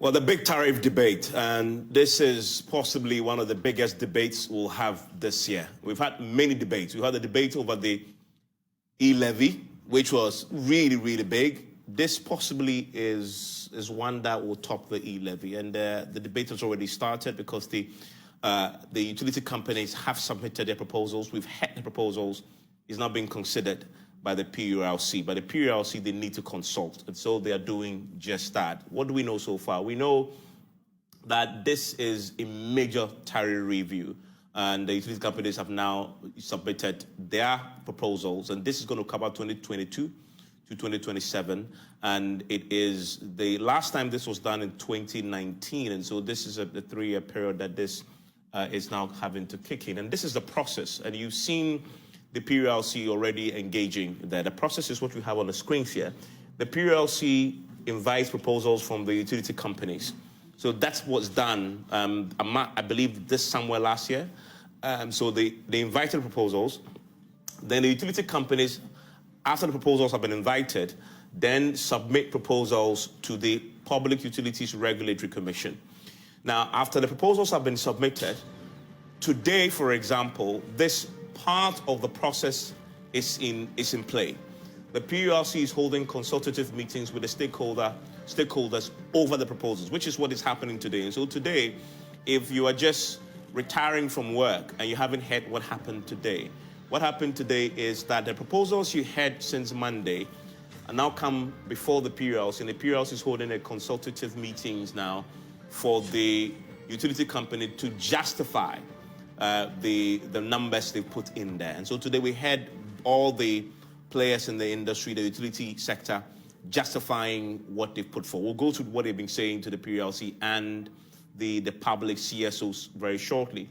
Well, the big tariff debate, and this is possibly one of the biggest debates we'll have this year. We've had many debates. We had the debate over the e-levy, which was really, really big. This possibly is one that will top the e-levy, and the debate has already started because the utility companies have submitted their proposals. We've had the proposals. It's not being considered by the PULC. By the PULC, they need to consult, and so they are doing just that. What do we know so far? We know that this is a major tariff review, and the utility companies have now submitted their proposals, and this is going to cover 2022 to 2027, and it is the last time this was done in 2019, and so this is a 3-year period that this is now having to kick in, and this is the process, and you've seen the PULC already engaging there. The process is what we have on the screens here. The PULC invites proposals from the utility companies. So that's what's done, I believe this somewhere last year. So they invited proposals. Then the utility companies, after the proposals have been invited, then submit proposals to the Public Utilities Regulatory Commission. Now, after the proposals have been submitted, today, for example, this part of the process is in play. The PULC is holding consultative meetings with the stakeholders over the proposals, which is what is happening today. And so today, if you are just retiring from work and you haven't heard what happened today, what happened today is that the proposals you had since Monday are now come before the PULC, and the PULC is holding a consultative meetings now for the utility company to justify the numbers they've put in there. And so today we had all the players in the industry, the utility sector, justifying what they've put forward. We'll go to what they've been saying to the PULC and the public CSOs very shortly.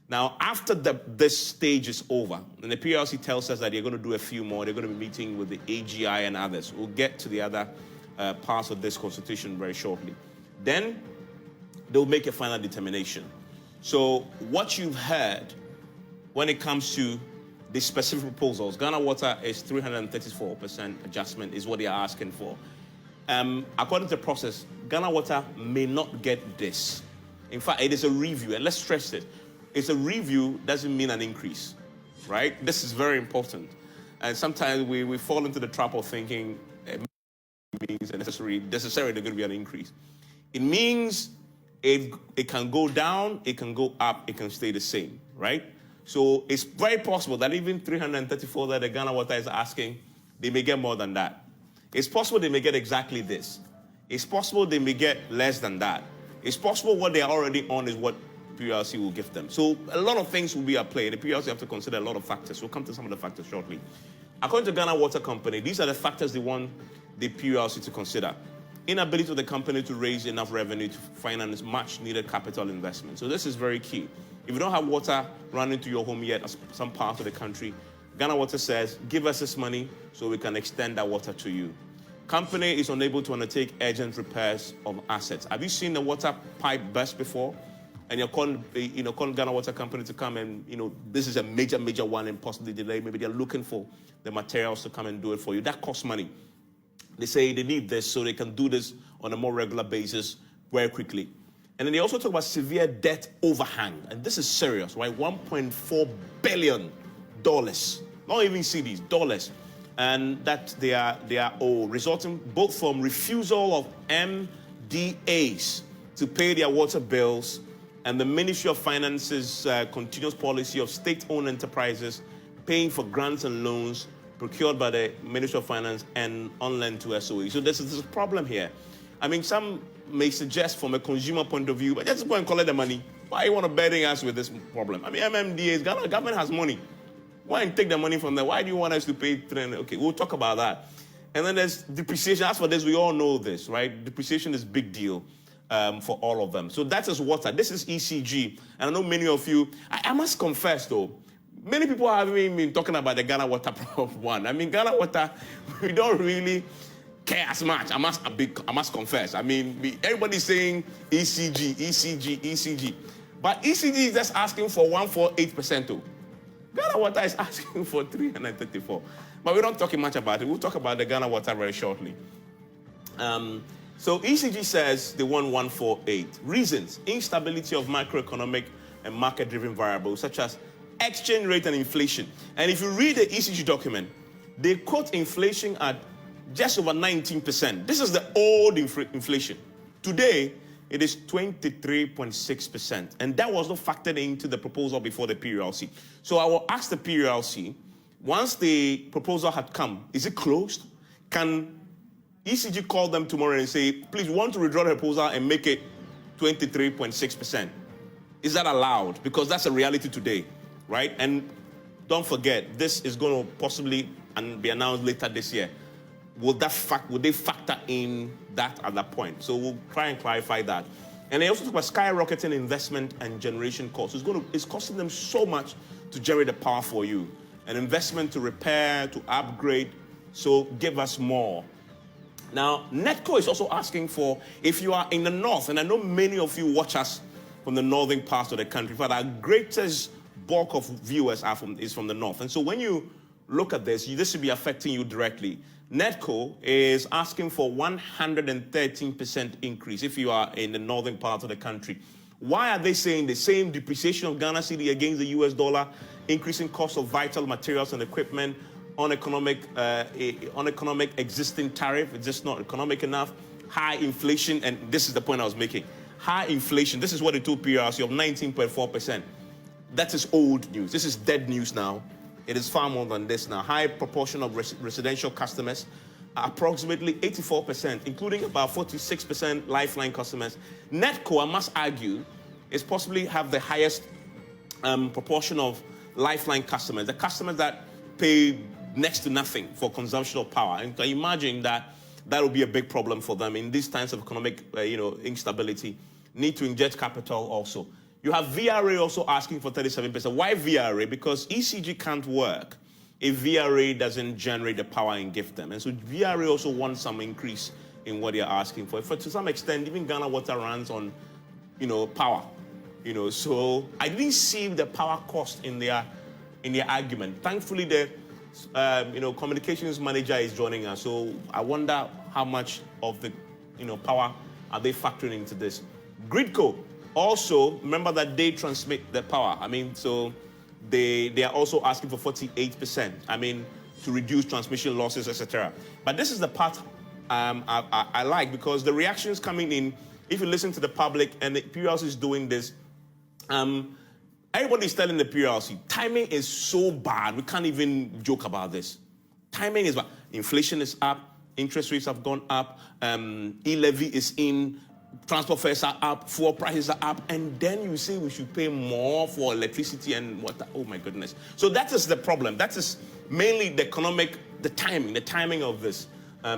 Now, after this stage is over, and the PULC tells us that they're going to do a few more, they're going to be meeting with the AGI and others. We'll get to the other parts of this constitution very shortly. Then they'll make a final determination. So what you've heard when it comes to the specific proposals, Ghana Water is 334% adjustment is what they are asking for. According to the process, Ghana Water may not get this. In fact, it is a review, and let's stress this. It's a review, doesn't mean an increase, right? This is very important. And sometimes we fall into the trap of thinking it means necessarily there's going to be an increase. It means it can go down, it can go up, it can stay the same, right? So it's very possible that even 334 that the Ghana Water is asking, they may get more than that. It's possible they may get exactly this. It's possible they may get less than that. It's possible what they are already on is what PULC will give them. So a lot of things will be at play. The PULC have to consider a lot of factors. We'll come to some of the factors shortly. According to Ghana Water Company, these are the factors they want the PULC to consider. Inability of the company to raise enough revenue to finance much needed capital investment. So this is very key. If you don't have water running to your home yet, as some parts of the country, Ghana Water says, give us this money so we can extend that water to you. Company is unable to undertake urgent repairs of assets. Have you seen the water pipe burst before? And you're calling Ghana Water Company to come and, this is a major, major one and possibly delay. Maybe they're looking for the materials to come and do it for you. That costs money. They say they need this so they can do this on a more regular basis very quickly. And then they also talk about severe debt overhang. And this is serious, right? $1.4 billion. Not even CDs, dollars. And that they are resulting both from refusal of MDAs to pay their water bills and the Ministry of Finance's continuous policy of state-owned enterprises paying for grants and loans procured by the Ministry of Finance and on lend to SOE. So there's a problem here. I mean, some may suggest from a consumer point of view, but just go and collect the money. Why you want to burden us with this problem? I mean, MMDAs, government has money. Why and take the money from there? Why do you want us to pay? Okay, we'll talk about that. And then there's depreciation. As for this, we all know this, right? Depreciation is a big deal for all of them. So that is water. This is ECG. And I know many of you, I must confess though, many people haven't even been talking about the Ghana Water one. I mean, Ghana Water, we don't really care as much. I must confess. I mean, everybody's saying ECG, ECG, ECG. But ECG is just asking for 148% too. Ghana Water is asking for 334. But we don't talk much about it. We'll talk about the Ghana Water very shortly. So ECG says they want 148. Reasons: instability of macroeconomic and market-driven variables such as exchange rate and inflation. And if you read the ECG document, they quote inflation at just over 19%. This is the old inflation. Today, it is 23.6%. And that was not factored into the proposal before the PRLC. So I will ask the PRLC, once the proposal had come, is it closed? Can ECG call them tomorrow and say, please, we want to withdraw the proposal and make it 23.6%? Is that allowed? Because that's a reality today, right? And don't forget, this is going to possibly be announced later this year. Would they factor in that at that point? So we'll try and clarify that. And they also talk about skyrocketing investment and generation costs. It's costing them so much to generate the power for you. An investment to repair, to upgrade. So give us more. Now, NEDCO is also asking for, if you are in the north, and I know many of you watch us from the northern parts of the country, but our greatest bulk of viewers is from the north. And so when you look at this should be affecting you directly. NEDCO is asking for 113% increase if you are in the northern part of the country. Why are they saying the same depreciation of Ghana cedi against the US dollar, increasing cost of vital materials and equipment, uneconomic existing tariff, it's just not economic enough, high inflation, and this is the point I was making. High inflation, this is what they told PRC of 19.4%. That is old news. This is dead news now. It is far more than this now. High proportion of residential customers, approximately 84%, including about 46% lifeline customers. NEDCO, I must argue, is possibly have the highest proportion of lifeline customers, the customers that pay next to nothing for consumption of power. And can you imagine that will be a big problem for them in these times of economic instability? Need to inject capital also. You have VRA also asking for 37%. Why VRA? Because ECG can't work if VRA doesn't generate the power and give them. And so VRA also wants some increase in what they're asking for. To some extent, even Ghana Water runs on, power. So I didn't see the power cost in their argument. Thankfully, the communications manager is joining us. So I wonder how much of the power are they factoring into this. GridCo. Also, remember that they transmit the power. So they are also asking for 48%. To reduce transmission losses, etc. But this is the part I like, because the reactions coming in, if you listen to the public, and the PRLC is doing this, everybody's telling the PRLC, timing is so bad, we can't even joke about this. Timing is bad. Inflation is up, interest rates have gone up, e-levy is in, transport fares are up, fuel prices are up, and then you say we should pay more for electricity and water. Oh my goodness. So that is the problem. That is mainly the timing of this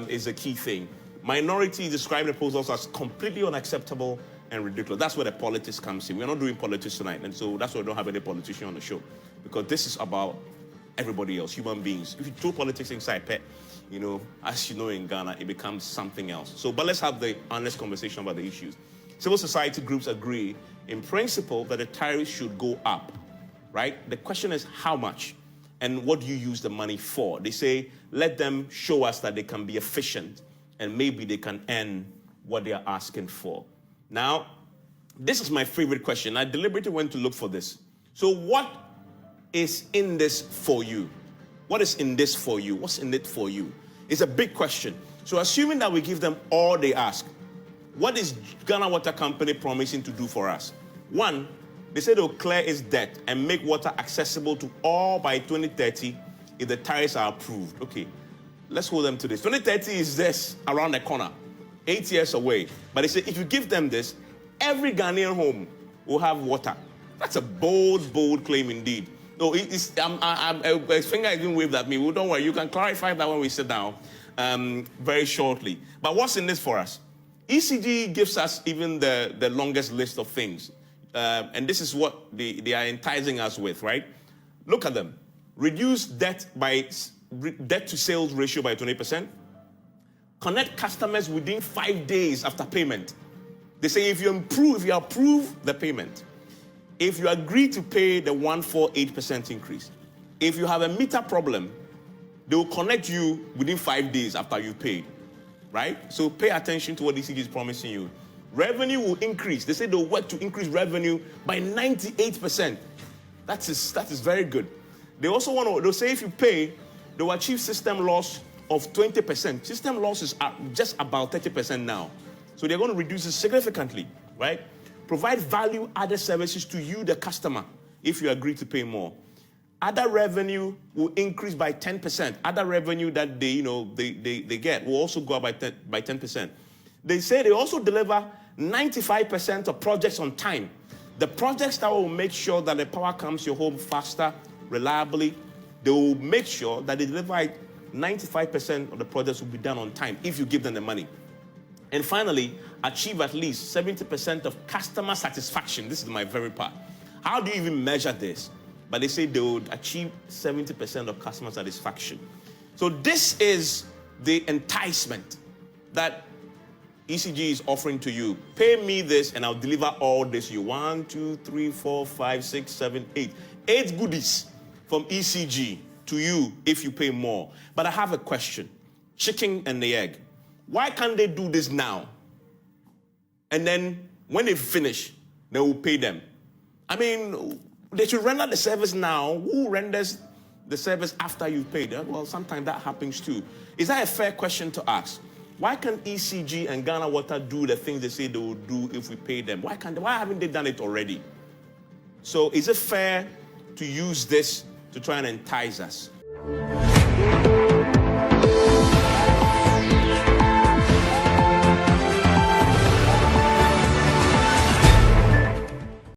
is a key thing. Minority describe the proposals as completely unacceptable and ridiculous. That's where the politics comes in. We're not doing politics tonight, and so that's why we don't have any politician on the show, because this is about everybody else, human beings. If you throw politics inside, as you know in Ghana, it becomes something else. But let's have the honest conversation about the issues. Civil society groups agree in principle that the tariffs should go up, right? The question is how much and what do you use the money for? They say, let them show us that they can be efficient and maybe they can earn what they are asking for. Now, this is my favorite question. I deliberately went to look for this. So what is in this for you? What is in this for you? What's in it for you? It's a big question. So assuming that we give them all they ask, what is Ghana Water Company promising to do for us? One, they said they'll clear its debt and make water accessible to all by 2030 if the tariffs are approved. Okay, let's hold them to this. 2030 is this around the corner, 8 years away. But they say if you give them this, every Ghanaian home will have water. That's a bold, bold claim indeed. No, his finger is being waved at me. Well, don't worry, you can clarify that when we sit down very shortly. But what's in this for us? ECG gives us even the longest list of things. And this is what they are enticing us with, right? Look at them. Reduce debt to sales ratio by 20%. Connect customers within 5 days after payment. They say if you approve the payment, if you agree to pay the 148% increase, if you have a meter problem, they will connect you within 5 days after you paid. right? So pay attention to what ECG is promising you. Revenue will increase. They say they'll work to increase revenue by 98%. That is very good. They also they'll say if you pay, they'll achieve system loss of 20%. System loss is just about 30% now. So they're going to reduce it significantly, right? Provide value-added services to you, the customer, if you agree to pay more. Other revenue will increase by 10%. Other revenue that they get will also go up by 10%. They say they also deliver 95% of projects on time. The projects that will make sure that the power comes to your home faster, reliably, they will make sure that they deliver 95% of the projects will be done on time if you give them the money. And finally, achieve at least 70% of customer satisfaction. This is my favorite part. How do you even measure this? But they say they would achieve 70% of customer satisfaction. So this is the enticement that ECG is offering to you. Pay me this and I'll deliver all this to you. 1, 2, 3, 4, 5, 6, 7, 8. 8 goodies from ECG to you if you pay more. But I have a question. Chicken and the egg. Why can't they do this now? And then when they finish, they will pay them. I mean, they should render the service now. Who renders the service after you've paid? Well, sometimes that happens too. Is that a fair question to ask? Why can't ECG and Ghana Water do the things they say they will do if we pay them? Why haven't they done it already? So is it fair to use this to try and entice us?